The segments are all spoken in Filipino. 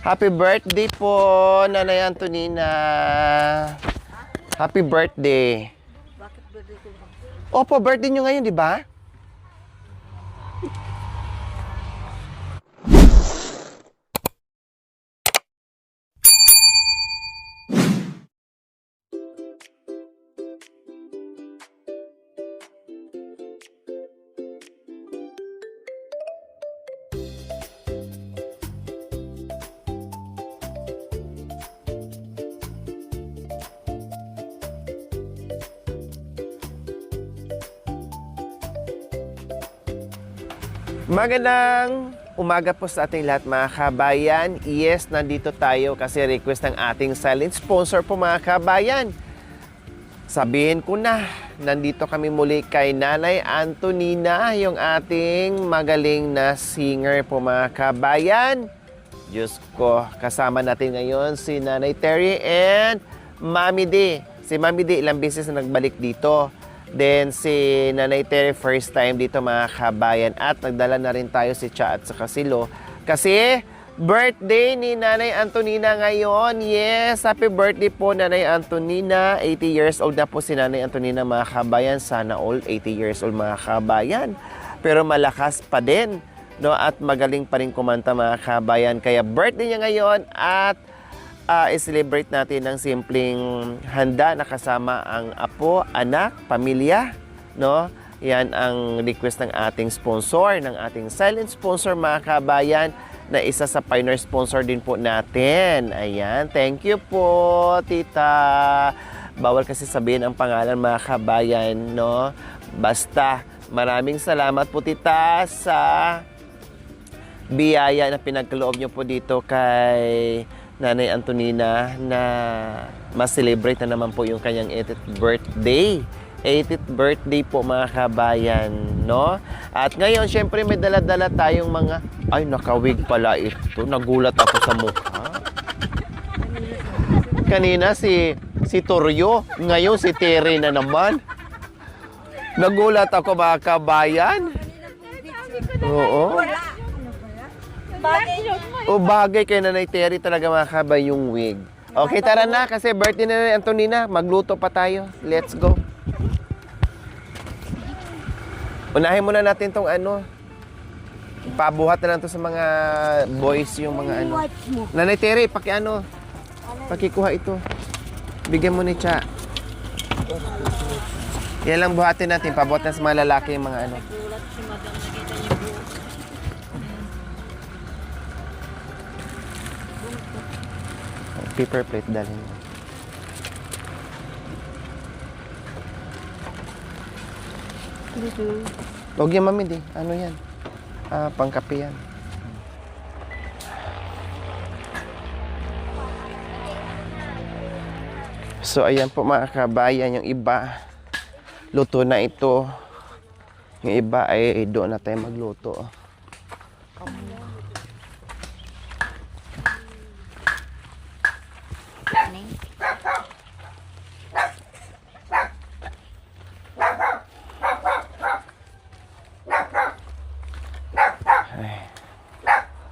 Happy birthday po, Nanay Antonina. Happy birthday. Bakit birthday ko ba? Opo, birthday nyo ngayon, di ba? Magandang umaga po sa ating lahat mga kabayan. Yes, nandito tayo kasi request ng ating silent sponsor po mga kabayan. Sabihin ko na, nandito kami muli kay Nanay Antonina, yung ating magaling na singer po mga kabayan. Diyos ko, kasama natin ngayon si Nanay Terry and Mami D. Si Mami D ilang beses na nagbalik dito. Then si Nanay Terry first time dito mga kabayan at nagdala na rin tayo si Cha at saka si Lo kasi birthday ni Nanay Antonina ngayon. Yes, happy birthday po Nanay Antonina. 80 years old na po si Nanay Antonina mga kabayan. Sana all 80 years old mga kabayan. Pero malakas pa din, no? At magaling pa rin kumanta mga kabayan. Kaya birthday niya ngayon at i-celebrate natin ng simpleng handa na kasama ang apo, anak, pamilya, no? Yan ang request ng ating sponsor, ng ating silent sponsor mga kabayan, na isa sa pioneer sponsor din po natin. Ayan, thank you po, tita. Bawal kasi sabihin ang pangalan mga kabayan, no? Basta, maraming salamat po tita sa biyaya na pinagkaloob niyo po dito kay Nanay Antonina na ma-celebrate na naman po yung kanyang 80th birthday. 80th birthday po mga kabayan, no? At ngayon, syempre may dala-dala tayong mga... Ay, nakawig pala ito. Nagulat ako sa mukha. Kanina si Toryo, ngayon si Terry na naman. Nagulat ako mga kabayan. Oo. O bagay kay Nanay Terry talaga mga kabay yung wig. Okay, tara na kasi birthday na Nanay Antonina. Magluto pa tayo. Let's go. Unahin muna natin tong ano. Pabuhat na lang to sa mga boys yung mga ano. Nanay Terry, pakiano. Pakikuha ito. Bigyan mo ni Cha. Yan lang buhatin natin. Pabuhat na sa mga lalaki yung mga ano. Paper plate dalhin mo. Huwag yan, Mami, di. Ano yan? Pangkape yan. So, ayan po mga kabayan. Yung iba, luto na ito. Yung iba ay doon na tayo magluto.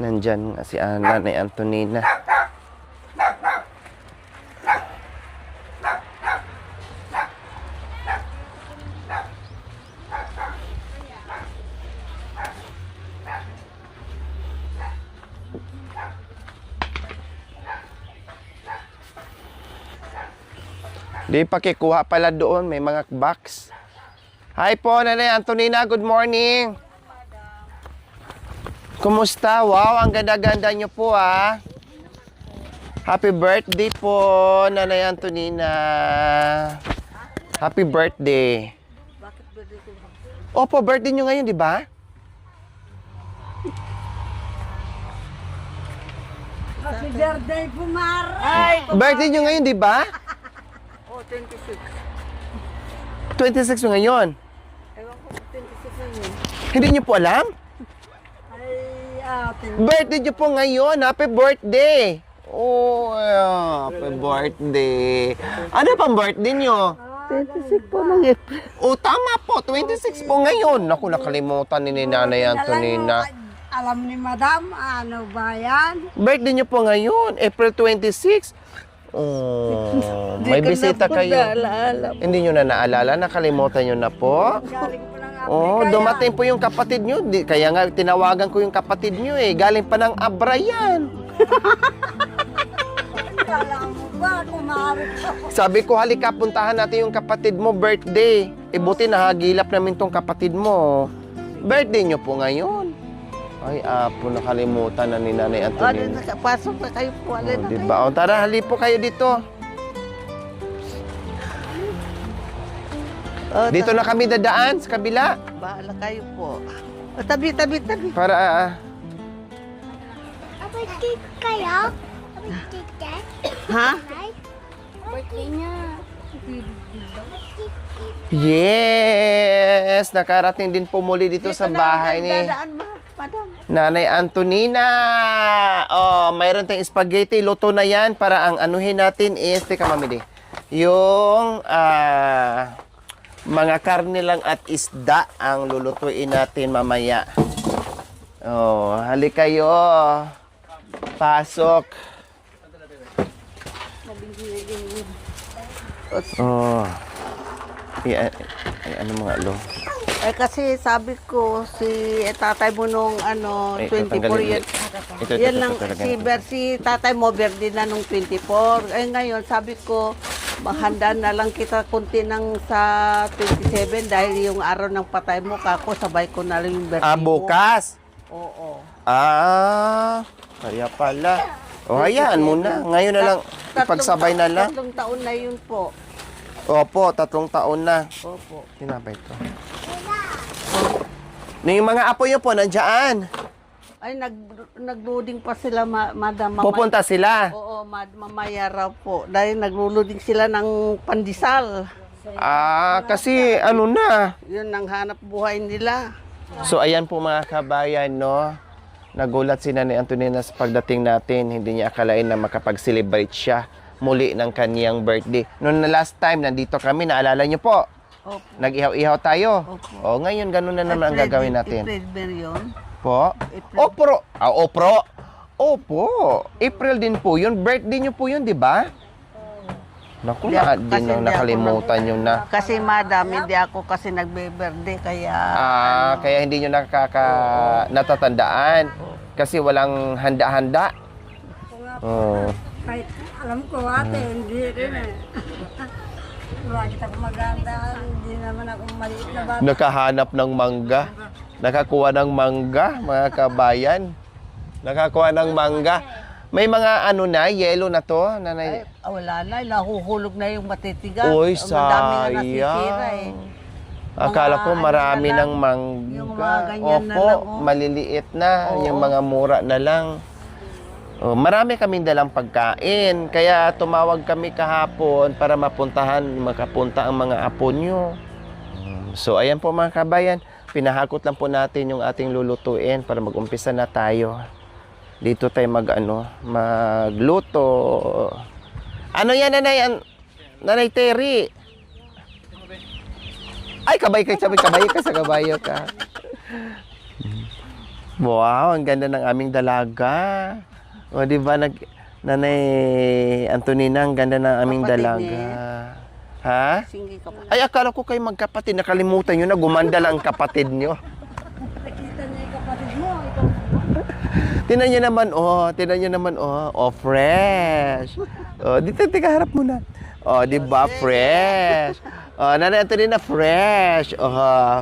Nandyan nga si Nanay Antonina. Di pakikuha pala doon, may mga box. Hi po, Nanay Antonina, good morning. Kumusta? Wow, ang ganda-ganda nyo po ah. Happy birthday po, Nanay Antonina. Happy birthday. Bakit birthday ko ba? Opo, birthday nyo ngayon, di ba? Happy birthday po, Mara! Birthday nyo ngayon, di ba? Oh, 26. 26 nyo ngayon. Ewan ko, 26 na yun. Hindi nyo po alam? Birthday nyo po ngayon. Happy birthday. Oh, happy birthday. Ano pang birthday nyo? 26 po ng April. O, tama po. 26 po ngayon. Naku, nakalimutan ni Nanay Antonina. Alam ni Madam, ano ba yan? Birthday niyo po ngayon, April 26. Oh, may bisita kayo. Hindi niyo na naalala, nakalimutan niyo na po. Galing pa ng Oh, dumating po yung kapatid niyo. Kaya nga tinawagan ko yung kapatid niyo eh. Galing pa ng Abra yan. Kala mo ba, kumarot ako. Sabi ko, halika, puntahan natin yung kapatid mo, birthday. E buti nahagilap namin tong kapatid mo. Birthday niyo po ngayon. Ay, apo, nakalimutan na ni Nanay Antonina. Pasok na kayo po. Oh, diba? O, tara, hali po kayo dito. Dito na kami dadaan sa kabila. Bahala kayo po. Tabi. Para, Abay cake kayo? Abay cake ka? Ha? Birthday niya. yes! Nakarating din po muli dito sa bahay ni Madam. Nanay Antonina. Oh, mayroon tayong spaghetti. Luto na yan para ang anuhin natin is, teka mamili, yung mga karne lang at isda ang lulutuin natin mamaya. Oh, halik kayo. Pasok. Oh. Ay, ano mga alo? Eh kasi sabi ko si tatay mo nung Ay, 24 yan. Yan lang si tatay mo birthday na nung 24. Eh ngayon sabi ko mahanda na lang kita kunti ng sa 27 dahil yung araw ng patay mo kako sabay ko na lang yung birthday mo. bukas. Oo. Kaya pala. O, hayaan mo na. Ngayon na lang, ipagsabay na lang. 3 taon na yun po. Opo, 3 taon na. Opo. Tinapay ito. Yung mga apo nyo po, nandiyan. Ay nagloading pa sila madam. Pupunta sila. Oo, mamaya raw po. Dahil nagluluding sila ng pandesal. Kasi ano na. Yun ang hanap buhay nila. So, ayan po mga kabayan, no? Nagulat si Nanay Antonina sa pagdating natin. Hindi niya akalain na makapag-celebrate siya muli ng kaniyang birthday. Noong na last time, nandito kami, naalala niyo po. Opo. Nag-ihaw-ihaw tayo. Opo. O, ngayon, ganun na naman ang gagawin natin. April ba yun? Po? Opro. Opro. Opo. April din po yun. Birthday niyo po yun, di ba? Naku, Kasi din hindi nakalimutan yung na. Kasi madam, hindi ako kasi nagbe-birthday kaya... Kaya hindi nyo natatandaan. Kasi walang handa-handa. Oh. Kahit alam ko ate, hindi rin eh. Wala kita maganda, hindi naman ako maliit na bata. Nakahanap ng mangga. Nakakuha ng mangga, mga kabayan. Nakakuha ng mangga. May mga ano na, yellow na to, nanay. Wala na, nahuhulog na yung matitigas. Uy, Madami na nasisira eh. Akala ko Mga marami ano na lang, ng mangga. yung mga ganyan na Opo, lang, oh. maliliit na. Oo. Yung mga mura na lang. Oh, marami kaming dalang pagkain. Kaya tumawag kami kahapon para makapunta ang mga apo nyo. So, ayan po mga kabayan. Pinahakot lang po natin yung ating lulutuin para mag-umpisa na tayo. Dito tayo magluto. Ano yan, Nanay? Nanay Terry? Ay, kabay ka sa kabayo ka. Wow, ang ganda ng aming dalaga. O, di ba, Nanay Antonina, ang ganda ng aming Kapatid dalaga. Ha? Singi ka pa. Ay, akala ko kayo magkapatid. Nakalimutan nyo na, gumanda lang ang kapatid nyo. Nakita niya yung kapatid mo, ikaw. Tinan nyo naman, oh, fresh. Oh, dito, harap muna. Oh, di ba, fresh. Oh, Nanay Antonina, fresh. Oh.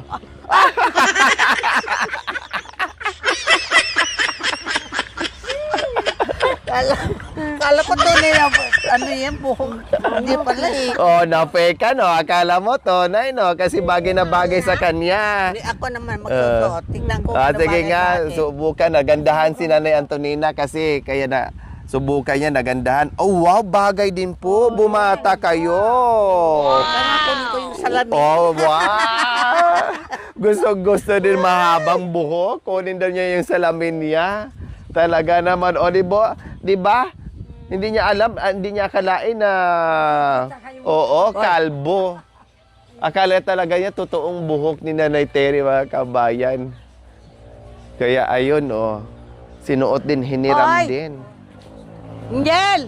Kala ko tunay na, ano yan, buhok. Hindi pala eh. Oh, napeka, no? Akala mo, Tonay, no? Kasi bagay na bagay sa kanya. Hindi, ako naman magsusuot. Tingnan ko. kung Sige bagay nga, sa akin. subukan. Nagandahan si Nanay Antonina kasi kaya na subukan niya, nagandahan. Oh, wow, bagay din po. Bumata kayo. Kaya kunin ko yung salamin. Oh, wow! Gusto din mahabang buhok. Kunin daw niya yung salamin niya. Talaga naman. O, di ba? Hindi niya alam, hindi niya akalain na, oo, kalbo. Akala talaga niya totoong buhok ni Nanay Terry, mga kabayan. Kaya ayun, oh. Sinuot din, hiniram Hoy! din. Angel!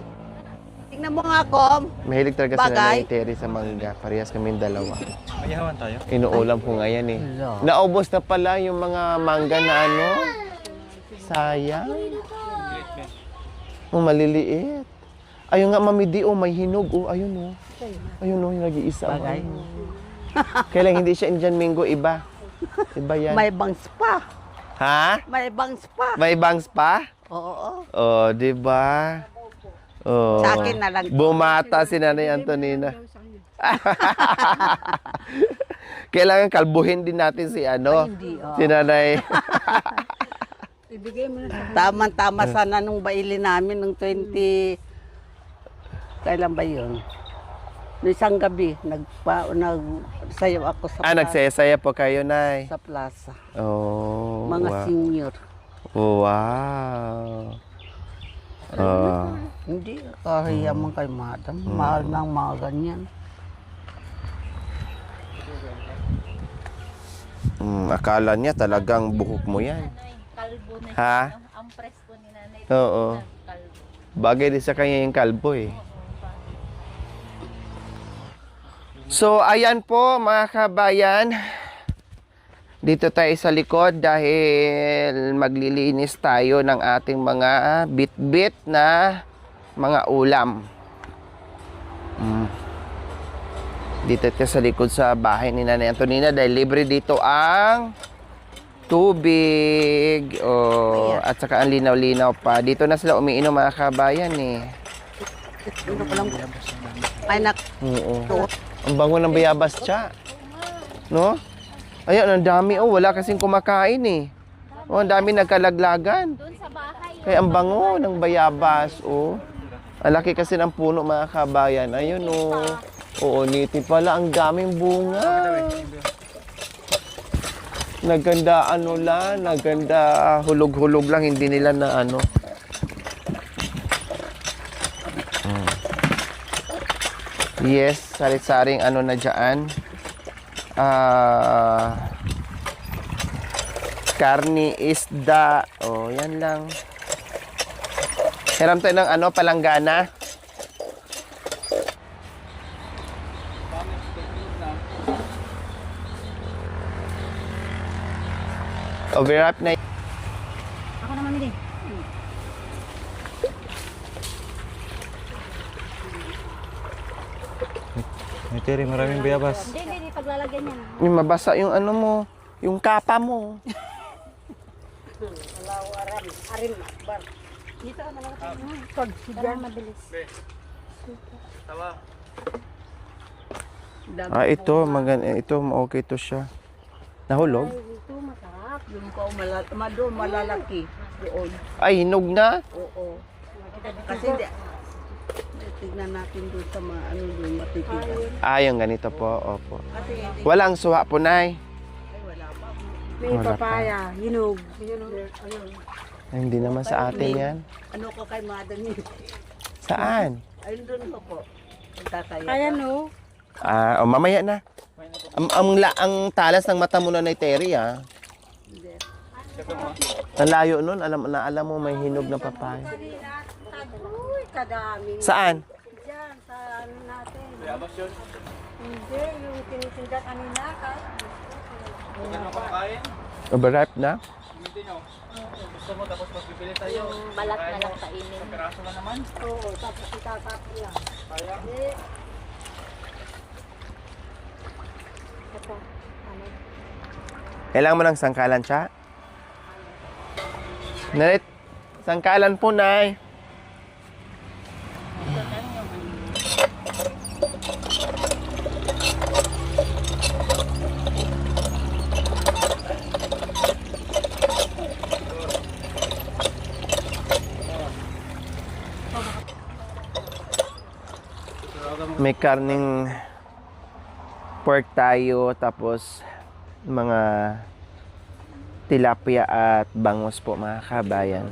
Tingnan mo nga ako. Mahilig talaga si Bagay. Nanay Terry sa mangga. Parehas kaming dalawa. Mayawan tayo. Inuulam ko ngayon eh. Hello. Naubos na pala yung mga mangga na ano. Sayang. Oh, maliliit. Ayun nga, Mami Di, oh, may hinog. Oh, ayun, oh. Ayun, oh, yung nag-iisa. Bagay. Kailan hindi siya Indian Mango, iba. Iba yan. May bangs pa. Ha? May bangs pa. May bangs pa? Oo. Oh, di ba? Oh. Sa akin na lang. Bumata si Nanay Antonina. Kailangan kalbuhin din natin si ano, hindi, oh. si Nanay. Tama-tama sana nung baili namin nung 20... Kailan ba yun? Noong isang gabi, nagsayaw ako sa plaza. Nagsayasaya po kayo, Nay. Sa plaza. Oh, Mga wow. senior. Wow. Oh. Hindi, kahiya man kay madam. Mahal ng mga ganyan. Akala niya talagang buhok mo yan. Kalbo na Ha? ang presko ni nanay. Oo. Kalbo. Bagay din sa kanya yung kalbo eh. So, ayan po mga kabayan. Dito tayo sa likod dahil maglilinis tayo ng ating mga bit-bit na mga ulam. Dito tayo sa likod sa bahay ni Nanay Antonina dahil libre dito ang tubig. Oh, at saka ang linaw-linaw pa. Dito na sila umiinom mga kabayan eh. Ano ko lang? Ay, Oo. Ang bango ng bayabas siya. No? Ayan, ang dami. Oh, wala kasing kumakain eh. Oh, ang dami nagkalaglagan. Doon sa bahay. Kaya ang bango ng bayabas. Oh. Ang laki kasi ng puno mga kabayan. Ayun oh. Oo, niti pala. Ang daming bunga. Naganda ano lang. Naganda hulog-hulog lang. Hindi nila na ano. Yes, sari-saring ano na dyan. Karni, isda. Oh, yan lang. Hiram tayo ng ano, palanggana. Overwrap na. Ako naman din. May Terry, maraming bayabas. Hindi, paglalagyan yan. Yung mabasa yung ano mo, yung kapa mo. Dito ka malagay. Para mabilis. Ito, ito, okay to siya. Nahulog? Ito masarap. Yung doon malalaki. Doon. Ay, hinog na? Oo. Kasi di, tignan natin doon sa mga ano doon matitigas. Yung ganito po, opo. Kasi hindi. Walang suha po, Nay. Ay, wala pa. May Wala pa. papaya, hinog. Ay, hindi naman sa atin yan. Ano ko kay madam niyo? Saan? Ayun doon ko po. Magkakaya. Kaya no? Mamaya na. Ang talas ng mata mo na ni Terry, ah. Ang layo nun, alam mo may hinog na papaya. Uy, kadami. Saan? Diyan, sa ano natin. Hindi, yung tinitinda kanina. Overripe na? Yung balat na lang kainin. Oo, tapos itatapon lang. Ito, ano? Kailangan mo ng sangkalan siya? Nalit, sangkalan po, Nay. May karning pork tayo, tapos mga tilapia at bangus po mga kabayan.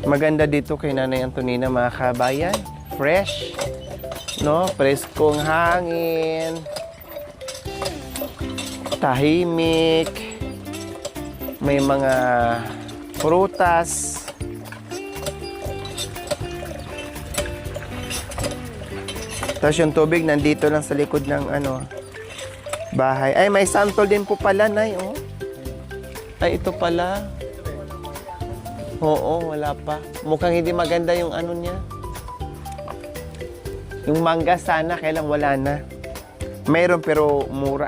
Maganda dito kay Nanay Antonina, mga kabayan. Fresh. No? Preskong hangin. Tahimik. May mga prutas. Tapos yung tubig nandito lang sa likod ng bahay. Ay, may santol din po pala, Nay. Oh. Ay, ito pala. Oo, wala pa. Mukhang hindi maganda yung niya. Yung mangga sana, kailang wala na. Mayroon pero mura.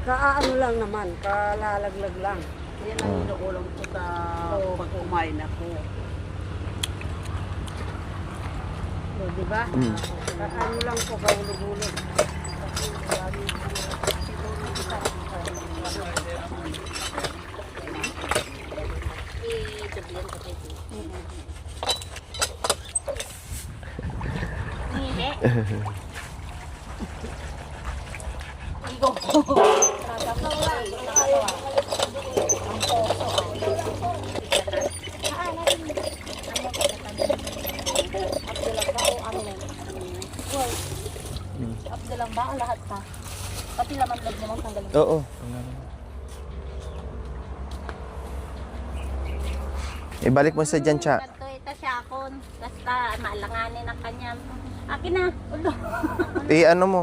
Kaano lang naman, kalalaglag lang. Yan ang inuulam ko sa pag kumain ako. So, di ba? Kaano lang po, kahulog-hulog. Abdalang ba ang lahat pa? Pati laman loob naman tanggalin. Oo. Ibalik mo sa dyan, Cha. Kanto ito siya akon. Basta maalanganin ang kanyang. Akin na. Ulo. Ano mo?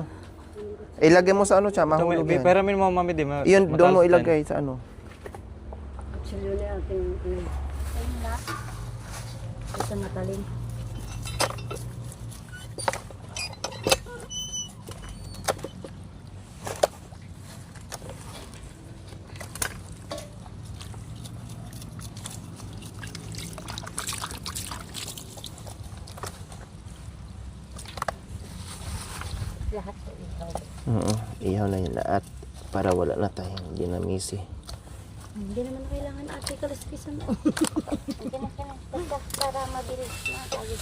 Ilagay mo sa Cha, mahulog yan. Pero min mo mami di. Yun, doon mo ilagay sa Silo na ating Ayun na. Ito matalim. Lahat sa ikaw. Oo, ihaw na yun lahat para wala na tayong dinamisi. Hindi naman kailangan ate kalaskisan mo. Hindi na siya. Basta para mabilis na tayo.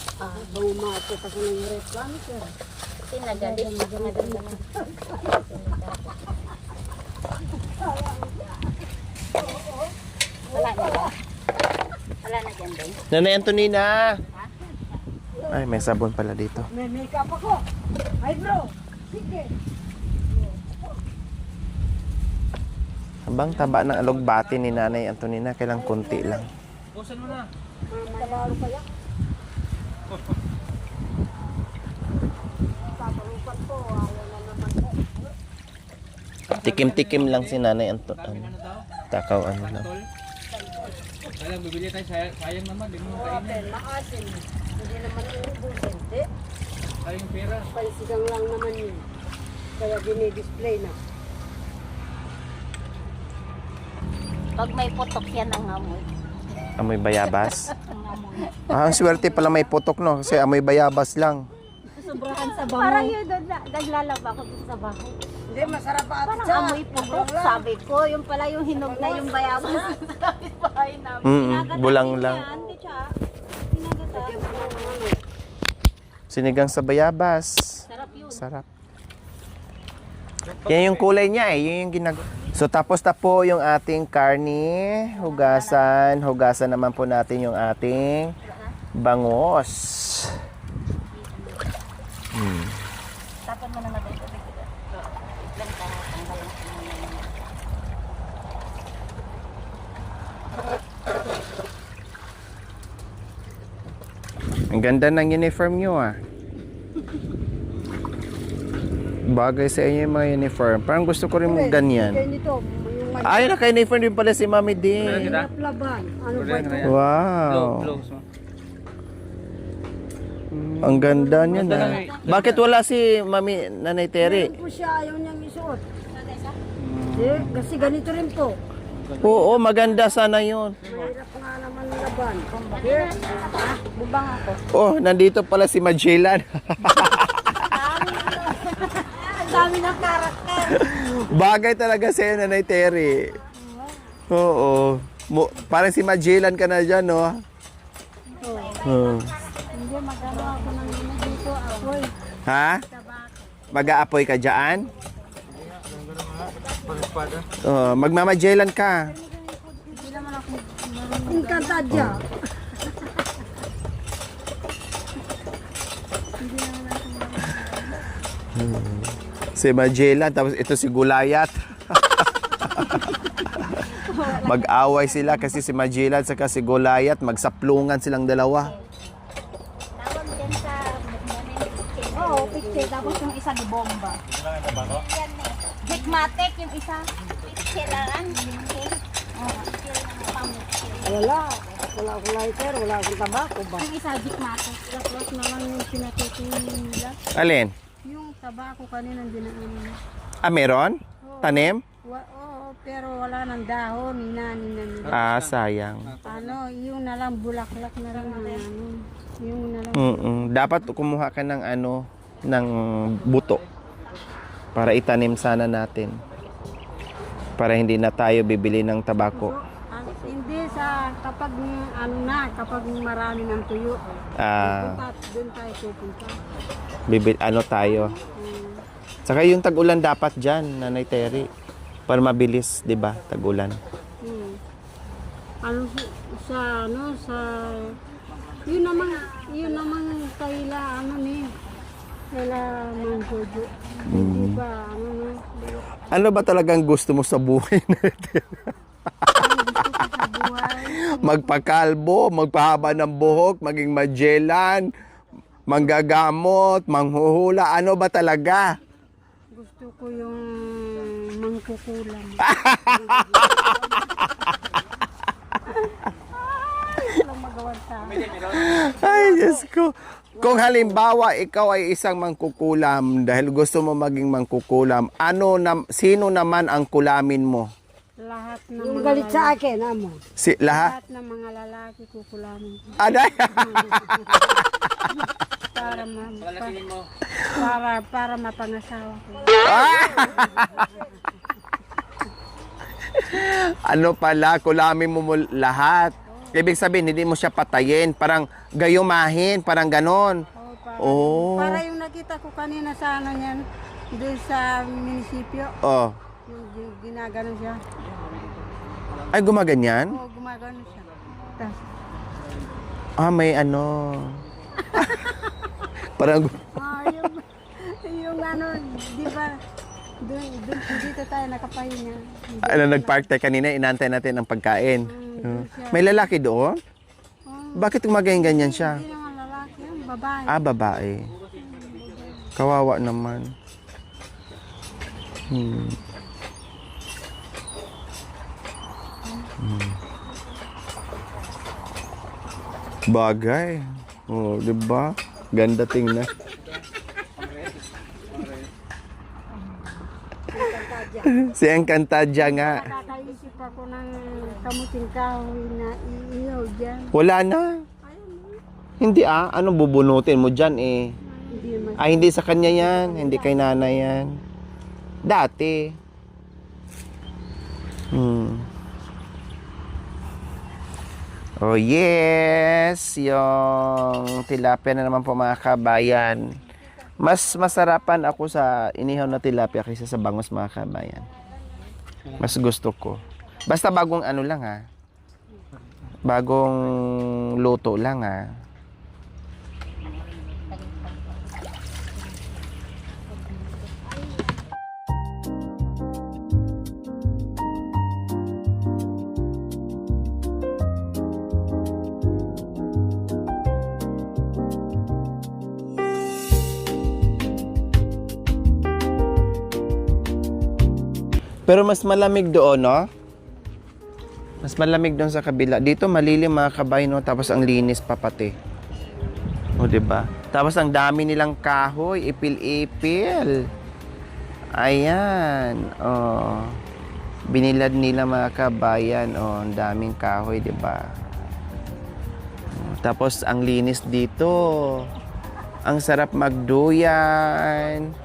bumato kasi ng reklamo, sir. Pinagalit. Maganda na. Wala na ba? Wala na dyan din. Nanay Antonina! Ay, may sabon pala dito. May makeup ako. Ay, bro. Sige. Habang taba ng alugbati ni Nanay Antonina, kailang kunti lang. Busan mo na. Trabaho kaya. Papalupan po. Ayaw na naman po. Tikim-tikim lang si Nanay Antonina. Takaw lang. Alam, bibili tayo. Sayang naman. Di mo kainin. Maasin. Hindi naman inubusin. Hindi. Sayang pera. Palisigang lang naman yun. Kaya dinidisplay na. Pag may putok yan ang amoy. Amoy bayabas. Ang amoy. Ang swerte pala may putok, no? Kasi amoy bayabas lang. Sobrahan sa bango. Parang yun doon naglalaba ko doon sa bahay. Hindi, masarap pa ate Parang siya. amoy putok. Sabi ko, yung pala yung hinog na yung bayabas sa bahay namin. Bulang lang. Hindi siya. Pinagata. Sinigang sa bayabas. Sarap yun. Sarap. Yan yung kulay niya eh. Yun yung ginagawa. So tapos na po yung ating karni. Hugasan. Hugasan naman po natin yung ating bangos. Tapan mo na natin ito. Ganda. Tanggalan ko muna yun. Ang ganda ng uniform nyo ah. Bagay sa inyo yung mga uniform. Parang gusto ko rin Kaya ganyan. nito, yung Ay, naka-uniform din pala si Mami din. mahirap laban. Ano ba ito? Wow. Ang ganda niya na. Bakit wala si Mami Nanay Terry? Meron po siya, ayaw niyang isuot. Hindi, kasi ganito rin po. Oo, maganda sana yun. Mahirap nga naman laban. Bubang ako. Oh, nandito pala si Magellan. Ang dami ng karakter. Bagay talaga sa'yo, Nanay Terry. Oo. Parang si Magellan ka na dyan, no? Oo. Hindi, magano ako ng ina dito. Apoy. Ha? Mag-aapoy ka dyan? Magmamagellan ka. Encantadja. Si Magellan, tapos ito si Gulayat. Mag-away sila kasi si Magellan saka si Gulayat, magsaplungan silang dalawa. Tawag dyan sa Oo, picture. Tapos yung isa di bomba. yan eh. Hikmatic yung isa. Kailangan. Wala. Wala akong lighter. Wala akong tabako ba? Yung isa hikmatic. Lakwas na lang yung pinatutunin nila. Alin? Yung tabako kanina dinaanan. Ah, meron? Tanim? Oo, pero wala ng dahon. Inanin na nila. Ah, sayang. Ano, yung na lang bulaklak na lang. Yung na lang. Dapat kumuha ka ng ng buto para itanim sana natin. Para hindi na tayo bibili ng tabako. Hindi kapag kapag marami ng tuyo. Doon tayo pupunta. Tayo. Saka yung tag-ulan dapat dyan, Nanay Terry. Para mabilis, di ba? Tag-ulan. Yun namang kaila Mang Jojo. Hindi ba, Ano ba talagang gusto mo sa buhay natin? sa buhay. Magpakalbo, magpahaba ng buhok, maging Magellan, manggagamot, manghuhula. Ano ba talaga? Gusto ko yung mangkukulam. Walang magawa sa Ay, Diyos ko. Kung halimbawa ikaw ay isang mangkukulam dahil gusto mo maging mangkukulam, sino naman ang kulamin mo? lahat ng yung galit sa akin, amo. Lahat? Lahat ng mga lalaki kukulamin ko. Aday! Para mapangasawa ko. Ano pala, kulamin mo lahat. Ibig sabihin, hindi mo siya patayin. Parang gayumahin, parang ganon. Para yung nakita ko kanina sa niyan, doon sa munisipyo. Yung ginagano siya. Ay, gumaganyan? Oo, gumagano siya. May parang... yung di ba, dito tayo nakapahinga. nagpark tayo kanina, inantay natin ang pagkain. May lalaki doon? Bakit gumaganyan siya? Hindi naman lalaki, babae. Babae. Kawawa naman. Bagay. Di ba? Ganda tingnan. Si Encantadja nga. Nakakaisip ako ng kamuting kahoy na iihaw dyan. Wala na. Hindi Anong bubunutin mo dyan eh? Hindi naman. Hindi sa kanya yan. Hindi kay nanay yan. Dati. Oh yes! Yung tilapia na naman po mga kabayan. Mas masarapan ako sa inihaw na tilapia kaysa sa bangus mga kabayan. Mas gusto ko. Basta bagong lang Bagong luto lang Pero mas malamig doon, no? Mas malamig doon sa kabila. Dito malilim mga kabay, no? Tapos ang linis pa pati. O, diba? Tapos ang dami nilang kahoy, ipil-ipil. Ayan. Binilad nila mga kabayan. Ang daming kahoy, diba? Tapos ang linis dito. Ang sarap magduyan.